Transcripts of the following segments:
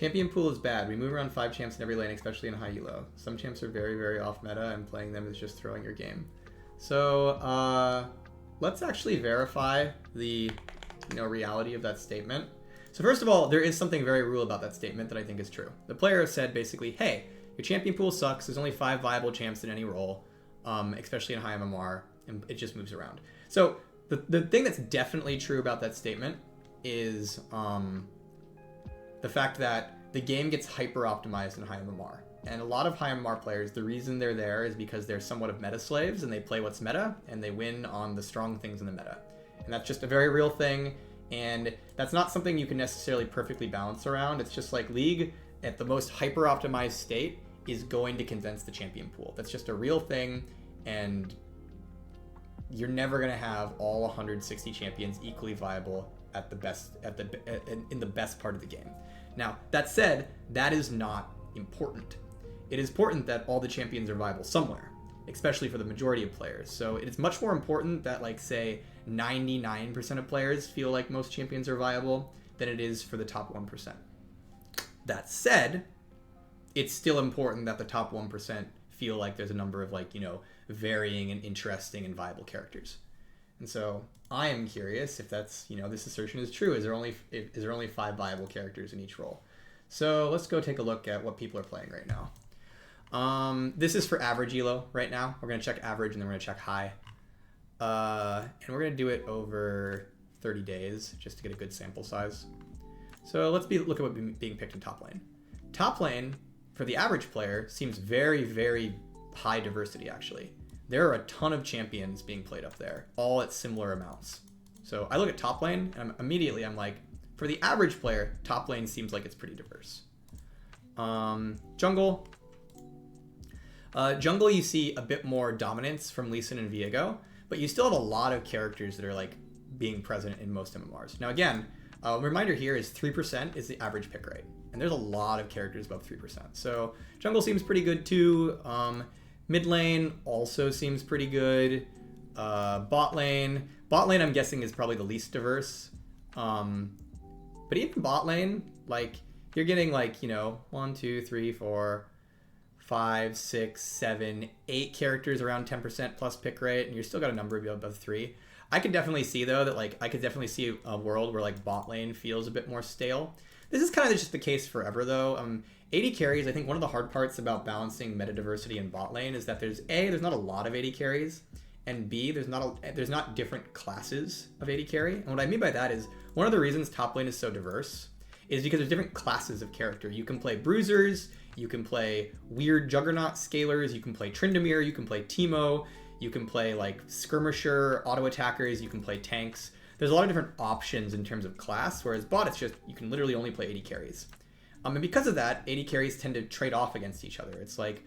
Champion pool is bad. We move around 5 champs in every lane, especially in high elo. Some champs are very, very off meta, and playing them is just throwing your game. So let's actually verify the reality of that statement. So first of all, there is something very real about that statement that I think is true. The player said basically, hey, your champion pool sucks. There's only 5 viable champs in any role, especially in high MMR, and it just moves around. So the thing that's definitely true about that statement is the fact that the game gets hyper optimized in high MMR. And a lot of high MMR players, the reason they're there is because they're somewhat of meta slaves and they play what's meta and they win on the strong things in the meta. And that's just a very real thing. And that's not something you can necessarily perfectly balance around. It's just like League at the most hyper optimized state is going to condense the champion pool. That's just a real thing. And you're never going to have all 160 champions equally viable at the best, in the best part of the game. Now, that said, that is not important. It is important that all the champions are viable somewhere, especially for the majority of players. So it's much more important that, like, say, 99% of players feel like most champions are viable than it is for the top 1%. That said, it's still important that the top 1% feel like there's a number of, like, varying and interesting and viable characters. And so I am curious if that's, this assertion is true. Is there only 5 viable characters in each role? So let's go take a look at what people are playing right now. This is for average elo right now. We're going to check average and then we're going to check high. And we're going to do it over 30 days just to get a good sample size. So let's look at what's being picked in top lane. Top lane, for the average player, seems very, very high diversity, actually. There are a ton of champions being played up there, all at similar amounts. So I look at top lane, and immediately I'm like, for the average player, top lane seems like it's pretty diverse. Jungle. Jungle, you see a bit more dominance from Lee Sin and Viego, but you still have a lot of characters that are like being present in most MMRs. Now again, a reminder here is 3% is the average pick rate, and there's a lot of characters above 3%. So jungle seems pretty good too. Mid lane also seems pretty good. Bot lane I'm guessing is probably the least diverse. But even bot lane, like, you're getting like, 1, 2, 3, 4, 5, 6, 7, 8 characters around 10% plus pick rate, and you're still got a number above 3. I could definitely see though that I could definitely see a world where like bot lane feels a bit more stale. This is kind of just the case forever though. AD carries, I think one of the hard parts about balancing meta diversity in bot lane is that there's not a lot of AD carries, and B, there's not different classes of AD carry. And what I mean by that is one of the reasons top lane is so diverse is because there's different classes of character. You can play bruisers, you can play weird juggernaut scalers, you can play Tryndamere, you can play Teemo, you can play like skirmisher, auto attackers, you can play tanks. There's a lot of different options in terms of class, whereas bot, it's just, you can literally only play AD carries. And because of that, AD carries tend to trade off against each other. It's like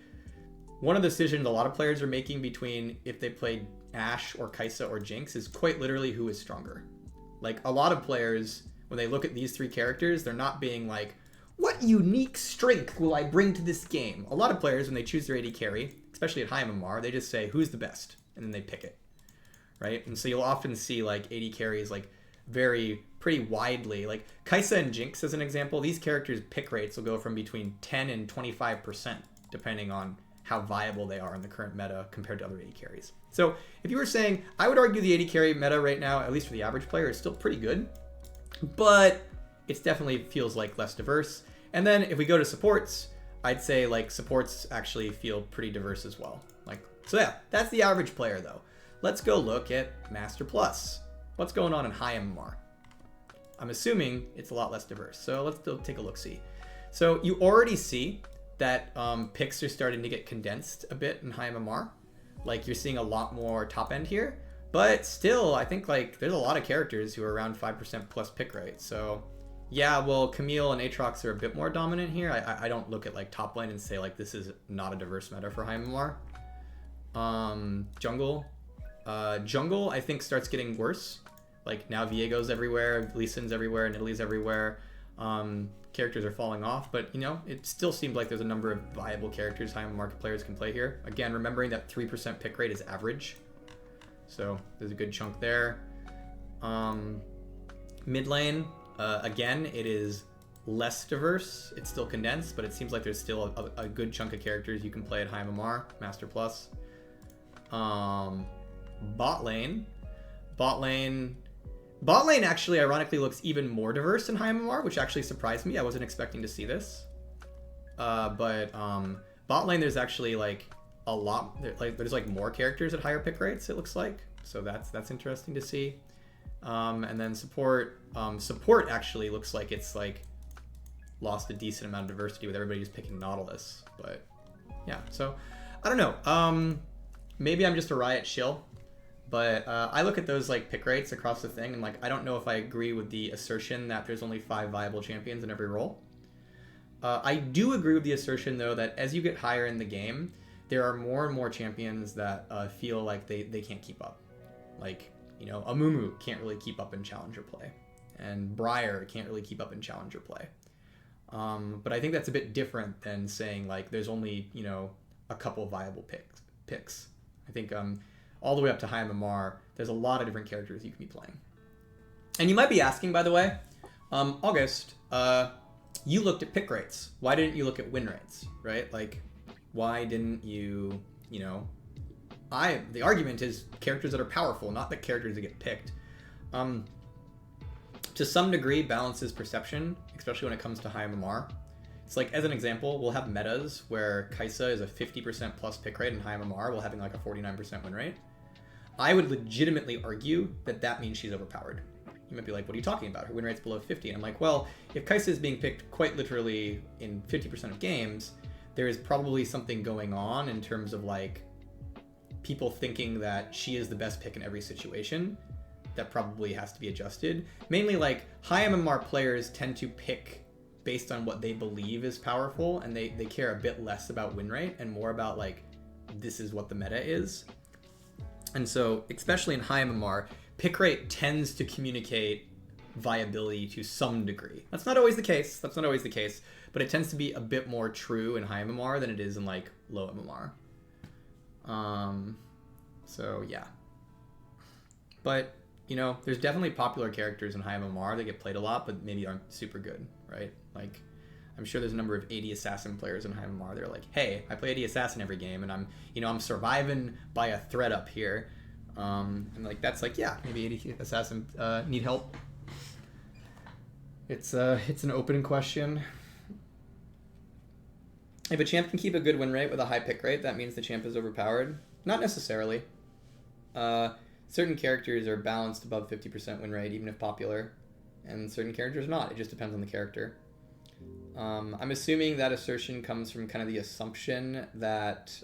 one of the decisions a lot of players are making between if they played Ashe or Kai'Sa or Jinx is quite literally who is stronger. Like a lot of players, when they look at these 3 characters, they're not being like, what unique strength will I bring to this game? A lot of players, when they choose their AD carry, especially at high MMR, they just say, who's the best? And then they pick it, right? And so you'll often see like AD carries like pretty widely. Like Kai'Sa and Jinx, as an example, these characters' pick rates will go from between 10 and 25%, depending on how viable they are in the current meta compared to other AD carries. So if you were saying, I would argue the AD carry meta right now, at least for the average player, is still pretty good, but it definitely feels like less diverse. And then if we go to supports, I'd say like supports actually feel pretty diverse as well. So yeah, that's the average player though. Let's go look at Master Plus. What's going on in high MMR? I'm assuming it's a lot less diverse. So let's take a look-see. So you already see that picks are starting to get condensed a bit in high MMR. Like you're seeing a lot more top end here, but still I think like there's a lot of characters who are around 5% plus pick rate. So yeah, well, Camille and Aatrox are a bit more dominant here. I don't look at like top lane and say like this is not a diverse meta for high MMR. Jungle I think starts getting worse. Like now Viego's everywhere, Lee Sin's everywhere, Nidalee's everywhere. Characters are falling off, but it still seems like there's a number of viable characters high market players can play here. Again, remembering that 3% pick rate is average, so there's a good chunk there. Mid lane, again, it is less diverse. It's still condensed, but it seems like there's still a good chunk of characters you can play at high MMR, Master Plus. Bot lane actually ironically looks even more diverse in high MMR, which actually surprised me. I wasn't expecting to see this. But bot lane, there's actually like a lot, there's like more characters at higher pick rates, it looks like. So that's interesting to see. And then support actually looks like it's like lost a decent amount of diversity with everybody just picking Nautilus. But yeah, so I don't know. Maybe I'm just a Riot shill, but I look at those like pick rates across the thing and like I don't know if I agree with the assertion that there's only 5 viable champions in every role. I do agree with the assertion though that as you get higher in the game, there are more and more champions that feel like they can't keep up. Like, you know, AMUMU can't really keep up in challenger play, and BRIAR can't really keep up in challenger play. But I think that's a bit different than saying like there's only, you know, a couple viable picks. I think all the way up to high MMR, there's a lot of different characters you can be playing. And you might be asking, by the way, August, you looked at pick rates. Why didn't you look at win rates, right? Like, why didn't you, you know, the argument is characters that are powerful, not the characters that get picked. To some degree, balance is perception, especially when it comes to high MMR. It's like, as an example, we'll have metas where Kai'Sa is a 50% plus pick rate in high MMR while having like a 49% win rate. I would legitimately argue that that means she's overpowered. You might be like, what are you talking about? Her win rate's below 50. And I'm like, well, if Kai'Sa is being picked quite literally in 50% of games, there is probably something going on in terms of like people thinking that she is the best pick in every situation. That probably has to be adjusted. Mainly like high MMR players tend to pick based on what they believe is powerful, and they care a bit less about win rate and more about like, this is what the meta is. And so, especially in high MMR, pick rate tends to communicate viability to some degree. That's not always the case. But it tends to be a bit more true in high MMR than it is in like low MMR. So yeah. But, you know, there's definitely popular characters in high MMR that get played a lot, but maybe aren't super good, right? Like, I'm sure there's a number of AD Assassin players in high MMR. They're like, hey, I play AD Assassin every game, and I'm surviving by a thread up here. And like, that's like, yeah, maybe AD Assassin need help. It's an open question. If a champ can keep a good win rate with a high pick rate, that means the champ is overpowered. Not necessarily. Certain characters are balanced above 50% win rate, even if popular, and certain characters not. It just depends on the character. I'm assuming that assertion comes from kind of the assumption that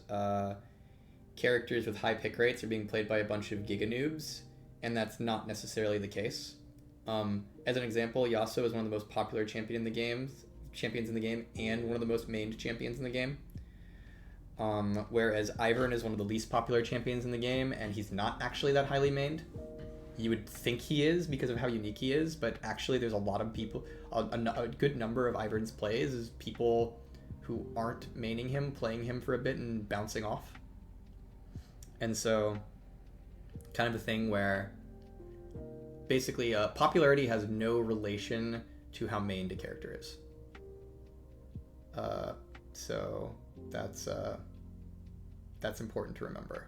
characters with high pick rates are being played by a bunch of giga noobs, and that's not necessarily the case. As an example, Yasuo is one of the most popular champions in the game, and one of the most mained champions in the game. Whereas IVERN is one of the least popular champions in the game, and he's not actually that highly mained. You would think he is because of how unique he is, but actually there's a lot of people, a good number of IVERN's plays is people who aren't maining him, playing him for a bit and bouncing off. And so, kind of a thing where basically popularity has no relation to how mained a character is. So that's important to remember.